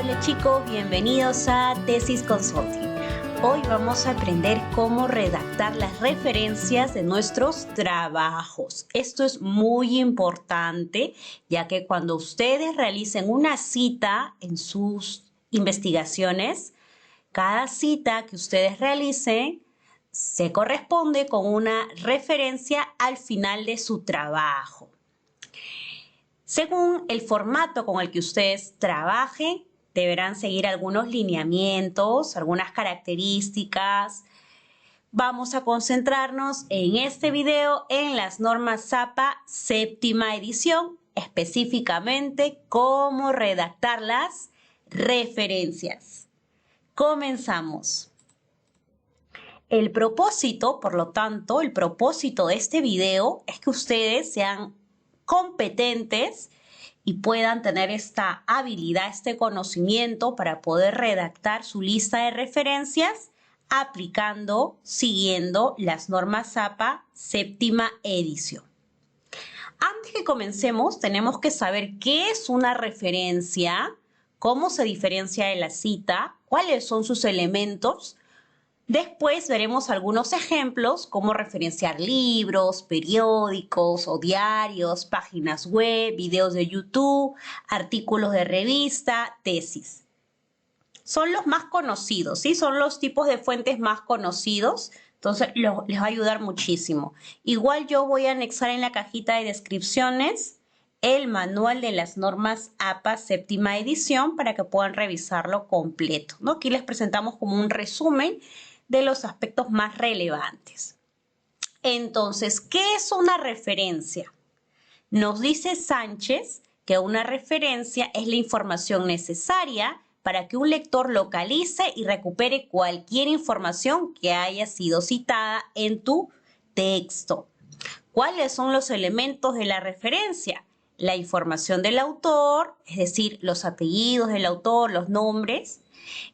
Hola chicos, bienvenidos a Tesis Consulting. Hoy vamos a aprender cómo redactar las referencias de nuestros trabajos. Esto es muy importante, ya que cuando ustedes realicen una cita en sus investigaciones, cada cita que ustedes realicen se corresponde con una referencia al final de su trabajo. Según el formato con el que ustedes trabajen, deberán seguir algunos lineamientos, algunas características. Vamos a concentrarnos en este video en las normas ZAPA séptima edición, específicamente cómo redactar las referencias. Comenzamos. El propósito, por lo tanto, el propósito de este video es que ustedes sean competentes y puedan tener esta habilidad, este conocimiento para poder redactar su lista de referencias siguiendo las normas ZAPA séptima edición. Antes que comencemos, tenemos que saber qué es una referencia, cómo se diferencia de la cita, cuáles son sus elementos. Después veremos algunos ejemplos, como referenciar libros, periódicos o diarios, páginas web, videos de YouTube, artículos de revista, tesis. Son los más conocidos, ¿sí? Son los tipos de fuentes más conocidos, entonces les va a ayudar muchísimo. Igual yo voy a anexar en la cajita de descripciones el manual de las normas APA séptima edición para que puedan revisarlo completo, ¿no? Aquí les presentamos como un resumen de los aspectos más relevantes. Entonces, ¿qué es una referencia? Nos dice Sánchez que una referencia es la información necesaria para que un lector localice y recupere cualquier información que haya sido citada en tu texto. ¿Cuáles son los elementos de la referencia? La información del autor, es decir, los apellidos del autor, los nombres,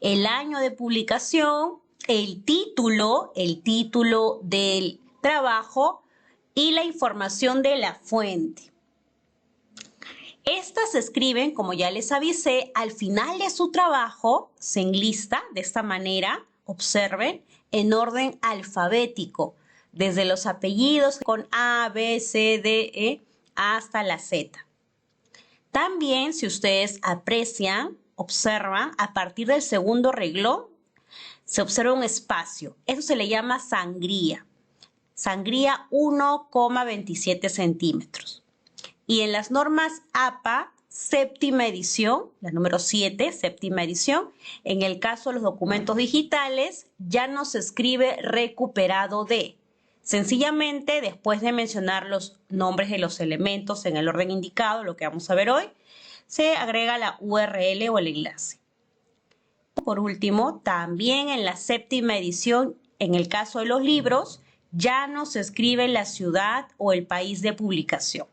el año de publicación, el título del trabajo y la información de la fuente. Estas se escriben, como ya les avisé, al final de su trabajo, se enlista de esta manera, observen, en orden alfabético, desde los apellidos con A, B, C, D, E hasta la Z. También, si ustedes aprecian, observan, a partir del segundo renglón, se observa un espacio. Eso se le llama sangría. Sangría 1,27 centímetros. Y en las normas APA, séptima edición, la número 7, séptima edición, en el caso de los documentos digitales, ya no se escribe recuperado de. Sencillamente, después de mencionar los nombres de los elementos en el orden indicado, lo que vamos a ver hoy, se agrega la URL o el enlace. Por último, también en la séptima edición, en el caso de los libros, ya no se escribe la ciudad o el país de publicación.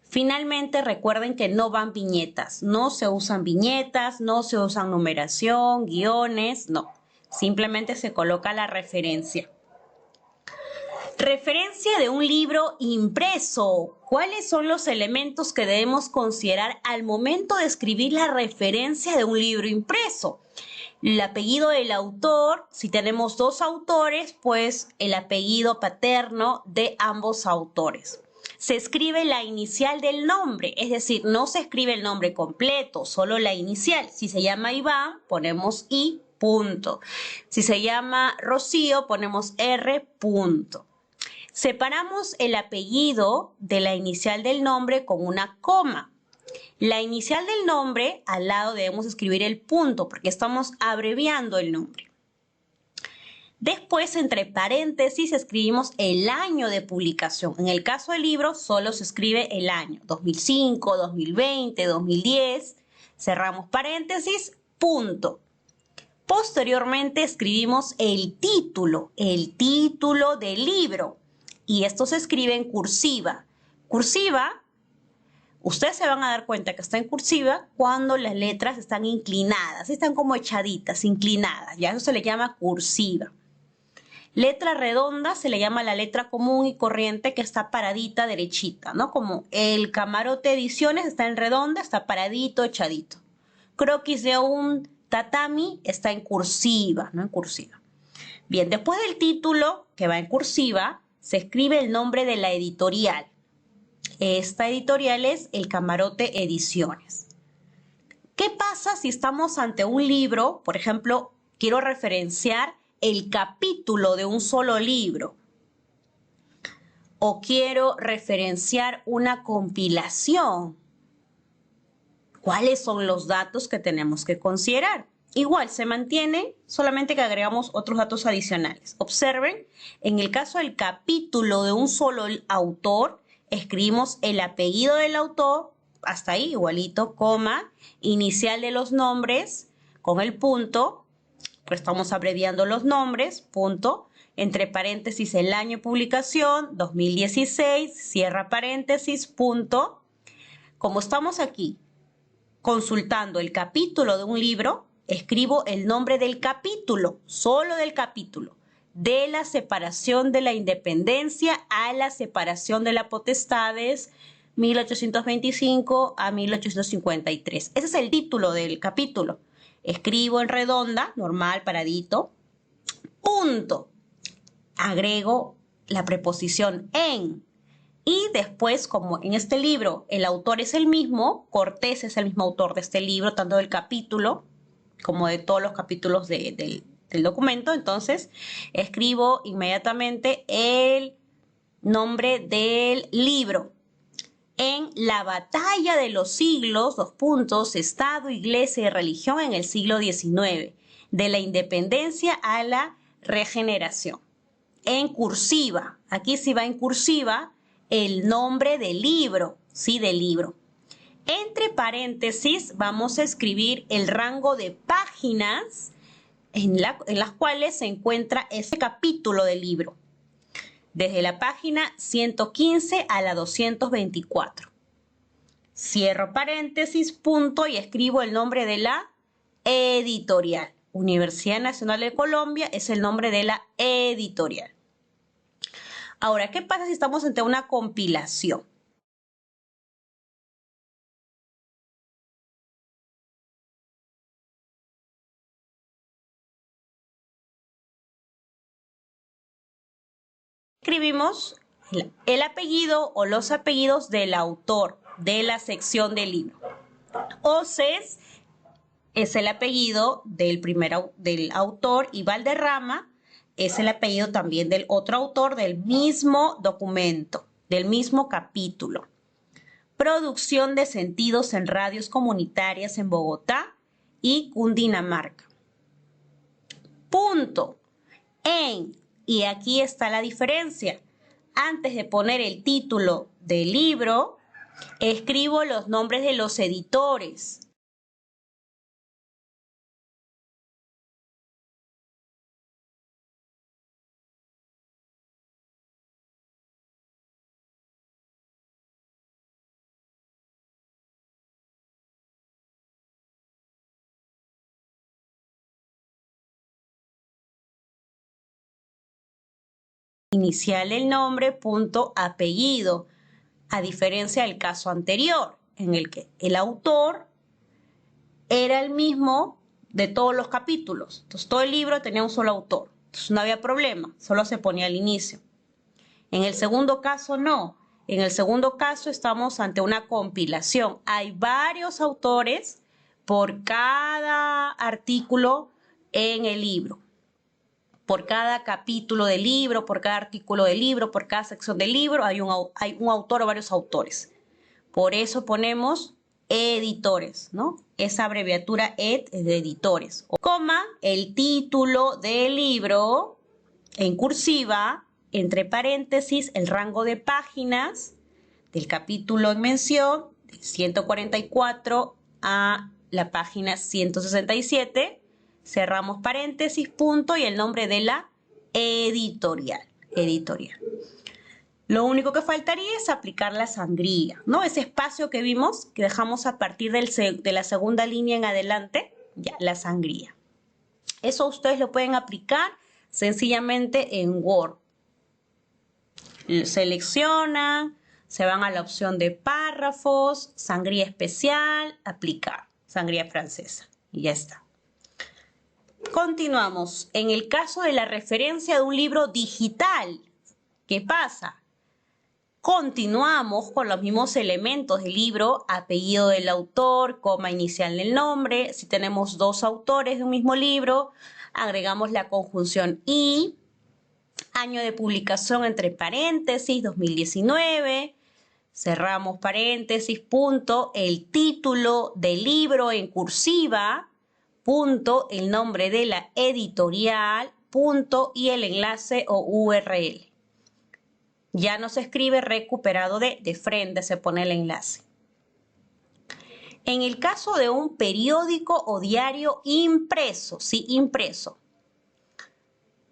Finalmente, recuerden que no van viñetas. No se usan viñetas, no se usan numeración, guiones, no. Simplemente se coloca la referencia. Referencia de un libro impreso. ¿Cuáles son los elementos que debemos considerar al momento de escribir la referencia de un libro impreso? El apellido del autor, si tenemos dos autores, pues el apellido paterno de ambos autores. Se escribe la inicial del nombre, es decir, no se escribe el nombre completo, solo la inicial. Si se llama Iván, ponemos I, punto. Si se llama Rocío, ponemos R, punto. Separamos el apellido de la inicial del nombre con una coma. La inicial del nombre, al lado debemos escribir el punto porque estamos abreviando el nombre. Después, entre paréntesis, escribimos el año de publicación. En el caso del libro, solo se escribe el año, 2005, 2020, 2010. Cerramos paréntesis, punto. Posteriormente, escribimos el título del libro. Y esto se escribe en cursiva. Cursiva, ustedes se van a dar cuenta que está en cursiva cuando las letras están inclinadas, están como echaditas, inclinadas. Ya eso se le llama cursiva. Letra redonda se le llama la letra común y corriente que está paradita, derechita, ¿no? Como el Camarote Ediciones está en redonda, está paradito, echadito. croquis de un tatami está en cursiva, ¿no? En cursiva. Bien, después del título, que va en cursiva, se escribe el nombre de la editorial. Esta editorial es El Camarote Ediciones. ¿Qué pasa si estamos ante un libro? Por ejemplo, quiero referenciar el capítulo de un solo libro. O quiero referenciar una compilación. ¿Cuáles son los datos que tenemos que considerar? Igual se mantiene, solamente que agregamos otros datos adicionales. Observen, en el caso del capítulo de un solo autor, escribimos el apellido del autor, hasta ahí, igualito, coma, inicial de los nombres, con el punto, pues estamos abreviando los nombres, punto, entre paréntesis el año de publicación, 2016, cierra paréntesis, punto. Como estamos aquí consultando el capítulo de un libro, escribo el nombre del capítulo, solo del capítulo, de la separación de la independencia a la separación de las potestades, 1825 a 1853. Ese es el título del capítulo. Escribo en redonda, normal, paradito, punto. Agrego la preposición en. Y después, como en este libro el autor es el mismo, Cortés es el mismo autor de este libro, tanto del capítulo como de todos los capítulos del documento, entonces escribo inmediatamente el nombre del libro. En la batalla de los siglos, dos puntos, Estado, Iglesia y religión en el siglo XIX, de la independencia a la regeneración. En cursiva, aquí sí va en cursiva el nombre del libro, sí, del libro. Entre paréntesis vamos a escribir el rango de páginas en las cuales se encuentra ese capítulo del libro. Desde la página 115 a la 224. Cierro paréntesis, punto y escribo el nombre de la editorial. Universidad Nacional de Colombia es el nombre de la editorial. Ahora, ¿qué pasa si estamos ante una compilación? Escribimos el apellido o los apellidos del autor de la sección del libro. Oces es el apellido del autor y Valderrama es el apellido también del otro autor del mismo documento, del mismo capítulo. Producción de sentidos en radios comunitarias en Bogotá y Cundinamarca. Punto. En, y aquí está la diferencia. Antes de poner el título del libro, escribo los nombres de los editores. Inicial el nombre, punto, apellido, a diferencia del caso anterior, en el que el autor era el mismo de todos los capítulos. Entonces, todo el libro tenía un solo autor. Entonces, no había problema, solo se ponía al inicio. En el segundo caso, no. En el segundo caso, estamos ante una compilación. Hay varios autores por cada artículo en el libro. Por cada capítulo del libro, por cada artículo del libro, por cada sección del libro, hay un autor o varios autores. Por eso ponemos editores, ¿no? Esa abreviatura ed es de editores. Coma, el título del libro en cursiva, entre paréntesis, el rango de páginas del capítulo en mención, de 144 a la página 167. Cerramos paréntesis, punto y el nombre de la editorial. Lo único que faltaría es aplicar la sangría, ¿no? Ese espacio que vimos, que dejamos a partir de la segunda línea en adelante, ya, la sangría. Eso ustedes lo pueden aplicar sencillamente en Word. Seleccionan, se van a la opción de párrafos, sangría especial, aplicar. sangría francesa. Y ya está. Continuamos. En el caso de la referencia de un libro digital, ¿qué pasa? Continuamos con los mismos elementos del libro, apellido del autor, coma inicial del nombre. Si tenemos dos autores de un mismo libro, agregamos la conjunción y, año de publicación entre paréntesis, 2019, cerramos paréntesis, punto, el título del libro en cursiva, punto, el nombre de la editorial, punto, y el enlace o URL. Ya no se escribe recuperado de frente se pone el enlace. En el caso de un periódico o diario impreso, sí, impreso,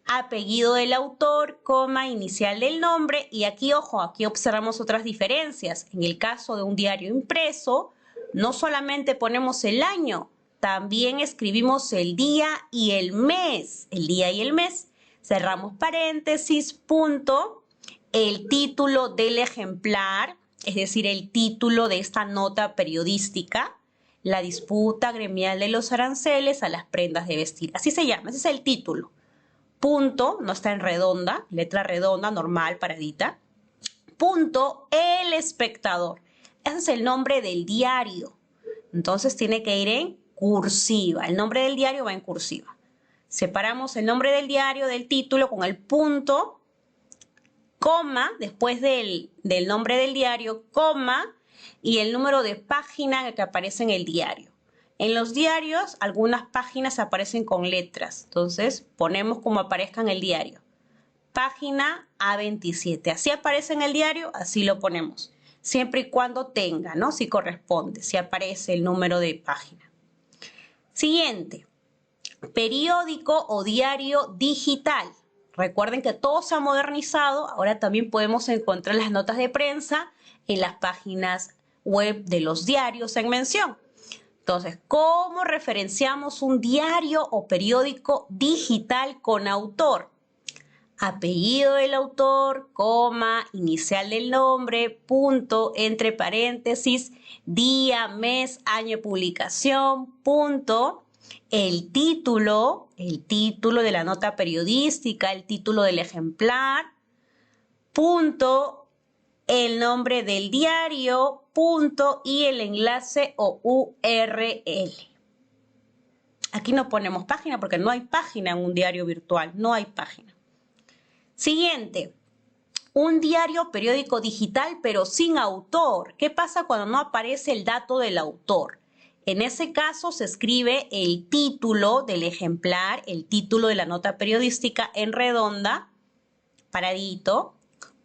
apellido del autor, coma, inicial del nombre, y aquí, ojo, aquí observamos otras diferencias. En el caso de un diario impreso, no solamente ponemos el año, también escribimos el día y el mes, cerramos paréntesis, punto, el título del ejemplar, es decir, el título de esta nota periodística, la disputa gremial de los aranceles a las prendas de vestir. Así se llama, ese es el título. Punto, no está en redonda, letra redonda, normal, paradita. Punto, el espectador. Ese es el nombre del diario. Entonces tiene que ir en cursiva. El nombre del diario va en cursiva. Separamos el nombre del diario del título con el punto, coma, después del nombre del diario, coma, y el número de página que aparece en el diario. En los diarios, algunas páginas aparecen con letras. Entonces, ponemos como aparezca en el diario. Página A27. Así aparece en el diario, así lo ponemos. Siempre y cuando tenga, ¿no? Si corresponde, si aparece el número de página. Siguiente. Periódico o diario digital. Recuerden que todo se ha modernizado. Ahora también podemos encontrar las notas de prensa en las páginas web de los diarios en mención. Entonces, ¿cómo referenciamos un diario o periódico digital con autor? Apellido del autor, coma, inicial del nombre, punto, entre paréntesis, día, mes, año de publicación, punto, el título de la nota periodística, el título del ejemplar, punto, el nombre del diario, punto, y el enlace o URL. Aquí no ponemos página porque no hay página en un diario virtual, no hay página. Siguiente, un diario o periódico digital pero sin autor. ¿Qué pasa cuando no aparece el dato del autor? En ese caso se escribe el título del ejemplar, el título de la nota periodística en redonda, paradito,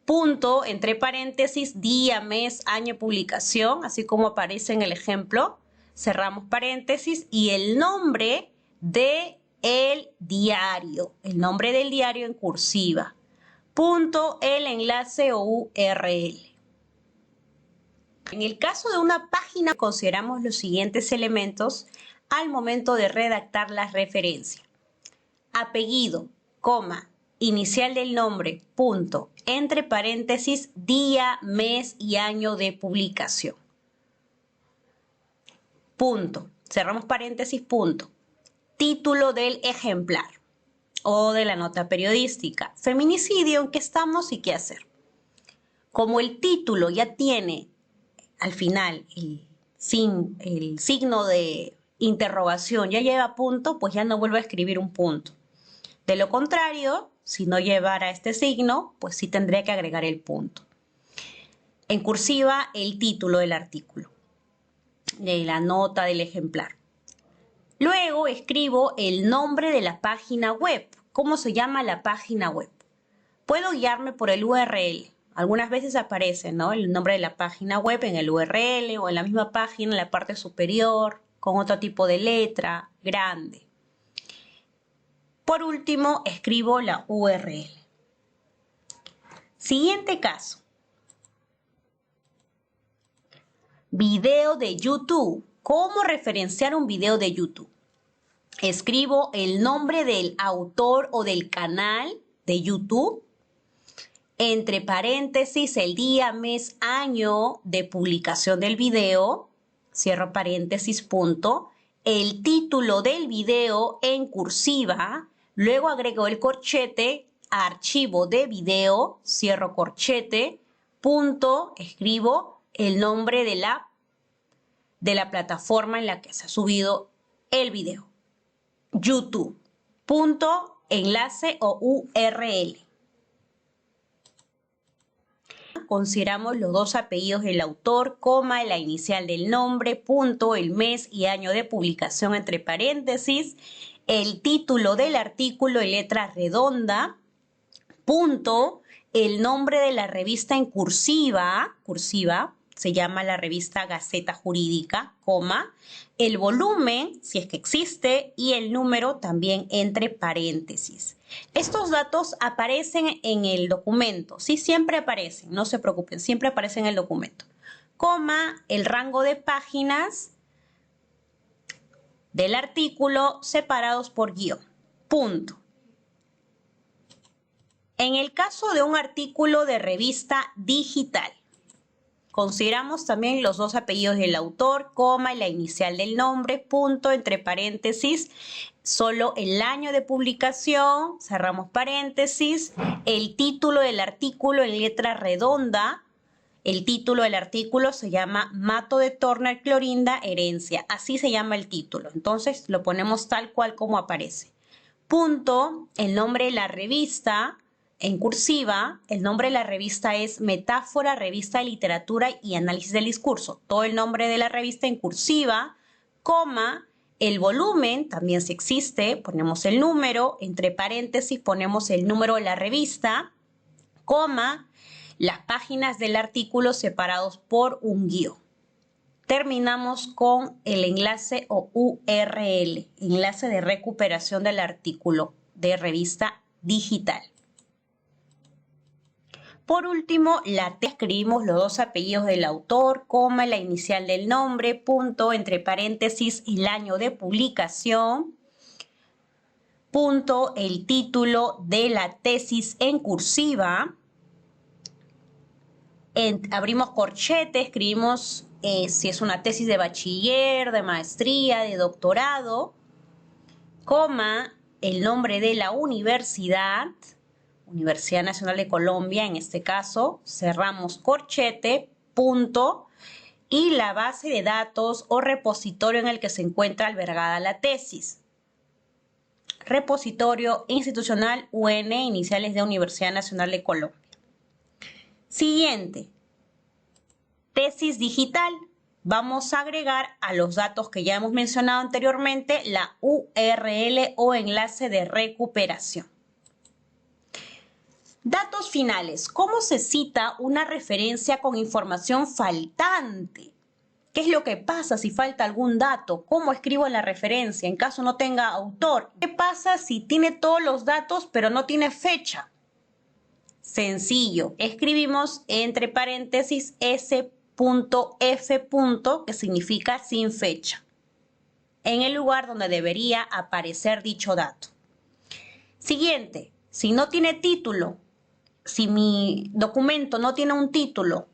punto, entre paréntesis, día, mes, año de publicación, así como aparece en el ejemplo, cerramos paréntesis, y el nombre del diario, el nombre del diario en cursiva, punto, el enlace o URL. En el caso de una página, consideramos los siguientes elementos al momento de redactar la referencia. Apellido, coma, inicial del nombre, punto, entre paréntesis, día, mes y año de publicación. Punto, cerramos paréntesis, punto. Título del ejemplar o de la nota periodística. Feminicidio, ¿en qué estamos y qué hacer? Como el título ya tiene al final el signo de interrogación, ya lleva punto, pues ya no vuelvo a escribir un punto. De lo contrario, si no llevara este signo, pues sí tendría que agregar el punto. En cursiva, el título del artículo, de la nota del ejemplar. Luego escribo el nombre de la página web. ¿Cómo se llama la página web? Puedo guiarme por el URL. Algunas veces aparece, ¿no?, el nombre de la página web en el URL o en la misma página en la parte superior, con otro tipo de letra, grande. Por último, escribo la URL. Siguiente caso. Video de YouTube. ¿Cómo referenciar un video de YouTube? Escribo el nombre del autor o del canal de YouTube, entre paréntesis, el día, mes, año de publicación del video, cierro paréntesis, punto, el título del video en cursiva, luego agrego el corchete, archivo de video, cierro corchete, punto, escribo el nombre de la plataforma en la que se ha subido el video. YouTube, punto, enlace o URL. Consideramos los dos apellidos del autor, coma, la inicial del nombre, punto, el mes y año de publicación entre paréntesis, el título del artículo en letra redonda, punto, el nombre de la revista en cursiva, se llama la revista Gaceta Jurídica, coma, el volumen, si es que existe, y el número también entre paréntesis. Estos datos aparecen en el documento, sí, siempre aparecen, no se preocupen, siempre aparecen en el documento. Coma, el rango de páginas del artículo separados por guión, punto. En el caso de un artículo de revista digital, consideramos también los dos apellidos del autor, coma, y la inicial del nombre, punto, entre paréntesis, solo el año de publicación, cerramos paréntesis, el título del artículo en letra redonda, el título del artículo se llama Mato de Turner Clorinda, herencia, así se llama el título, entonces lo ponemos tal cual como aparece. Punto, el nombre de la revista, en cursiva, el nombre de la revista es Metáfora, Revista de Literatura y Análisis del Discurso. Todo el nombre de la revista en cursiva, coma, el volumen, también si existe, ponemos el número, entre paréntesis ponemos el número de la revista, coma, las páginas del artículo separados por un guión. Terminamos con el enlace o URL, enlace de recuperación del artículo de revista digital. Por último, escribimos los dos apellidos del autor, coma, la inicial del nombre, punto, entre paréntesis, el año de publicación, punto, el título de la tesis en cursiva, abrimos corchete, escribimos si es una tesis de bachiller, de maestría, de doctorado, coma, el nombre de la universidad, Universidad Nacional de Colombia, en este caso, cerramos corchete, punto, y la base de datos o repositorio en el que se encuentra albergada la tesis. Repositorio institucional UN, iniciales de Universidad Nacional de Colombia. Siguiente, tesis digital. Vamos a agregar a los datos que ya hemos mencionado anteriormente la URL o enlace de recuperación. Datos finales. ¿Cómo se cita una referencia con información faltante? ¿Qué es lo que pasa si falta algún dato? ¿Cómo escribo la referencia en caso no tenga autor? ¿Qué pasa si tiene todos los datos pero no tiene fecha? Sencillo. Escribimos entre paréntesis S.F. que significa sin fecha, en el lugar donde debería aparecer dicho dato. Siguiente. Si no tiene título, si mi documento no tiene un título,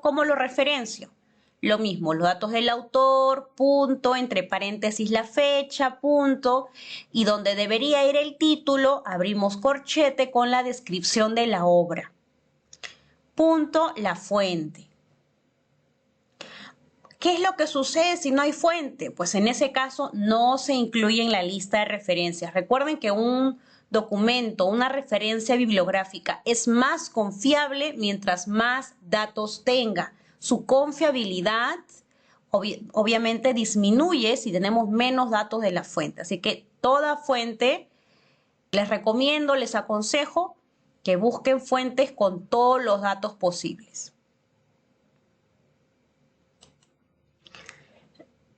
¿cómo lo referencio? Lo mismo, los datos del autor, punto, entre paréntesis la fecha, punto, y donde debería ir el título, abrimos corchete con la descripción de la obra. Punto, la fuente. ¿Qué es lo que sucede si no hay fuente? Pues en ese caso no se incluye en la lista de referencias. Recuerden que un documento, una referencia bibliográfica es más confiable mientras más datos tenga. Su confiabilidad obviamente disminuye si tenemos menos datos de la fuente. Así que toda fuente, les recomiendo, les aconsejo que busquen fuentes con todos los datos posibles.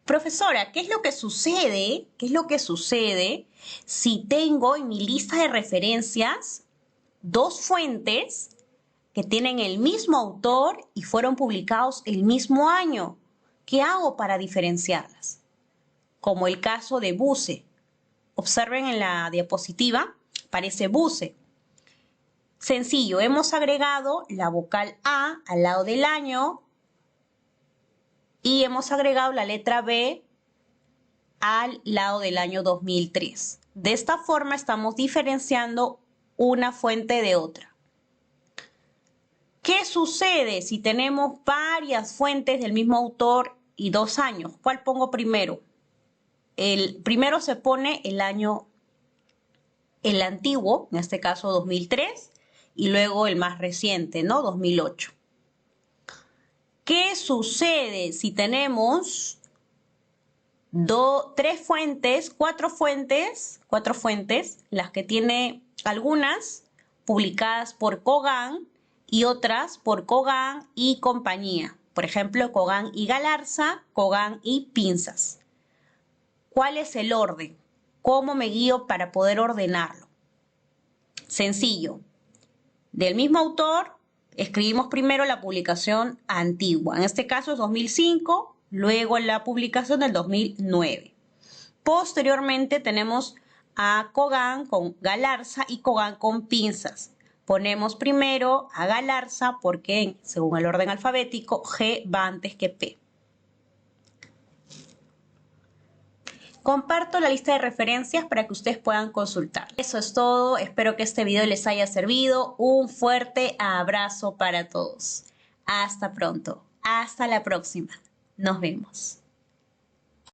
Profesora, ¿qué es lo que sucede? ¿Qué es lo que sucede si tengo en mi lista de referencias dos fuentes que tienen el mismo autor y fueron publicados el mismo año? ¿Qué hago para diferenciarlas? Como el caso de Buse. Observen en la diapositiva, aparece Buse. Sencillo, hemos agregado la vocal A al lado del año y hemos agregado la letra B al lado del año 2003. De esta forma estamos diferenciando una fuente de otra. ¿Qué sucede si tenemos varias fuentes del mismo autor y 2 años? ¿Cuál pongo primero? Primero se pone el año, el antiguo, en este caso 2003, y luego el más reciente, ¿no? 2008. ¿Qué sucede si tenemos cuatro fuentes, las que tiene algunas publicadas por Kogan y otras por Kogan y compañía? Por ejemplo, Kogan y Galarza, Kogan y Pinzas. ¿Cuál es el orden? ¿Cómo me guío para poder ordenarlo? Sencillo. Del mismo autor, escribimos primero la publicación antigua. En este caso es 2005, luego la publicación del 2009. Posteriormente tenemos a Kogan con Galarza y Kogan con Pinzas. Ponemos primero a Galarza porque, según el orden alfabético, G va antes que P. Comparto la lista de referencias para que ustedes puedan consultar. Eso es todo. Espero que este video les haya servido. Un fuerte abrazo para todos. Hasta pronto. Hasta la próxima. Nos vemos.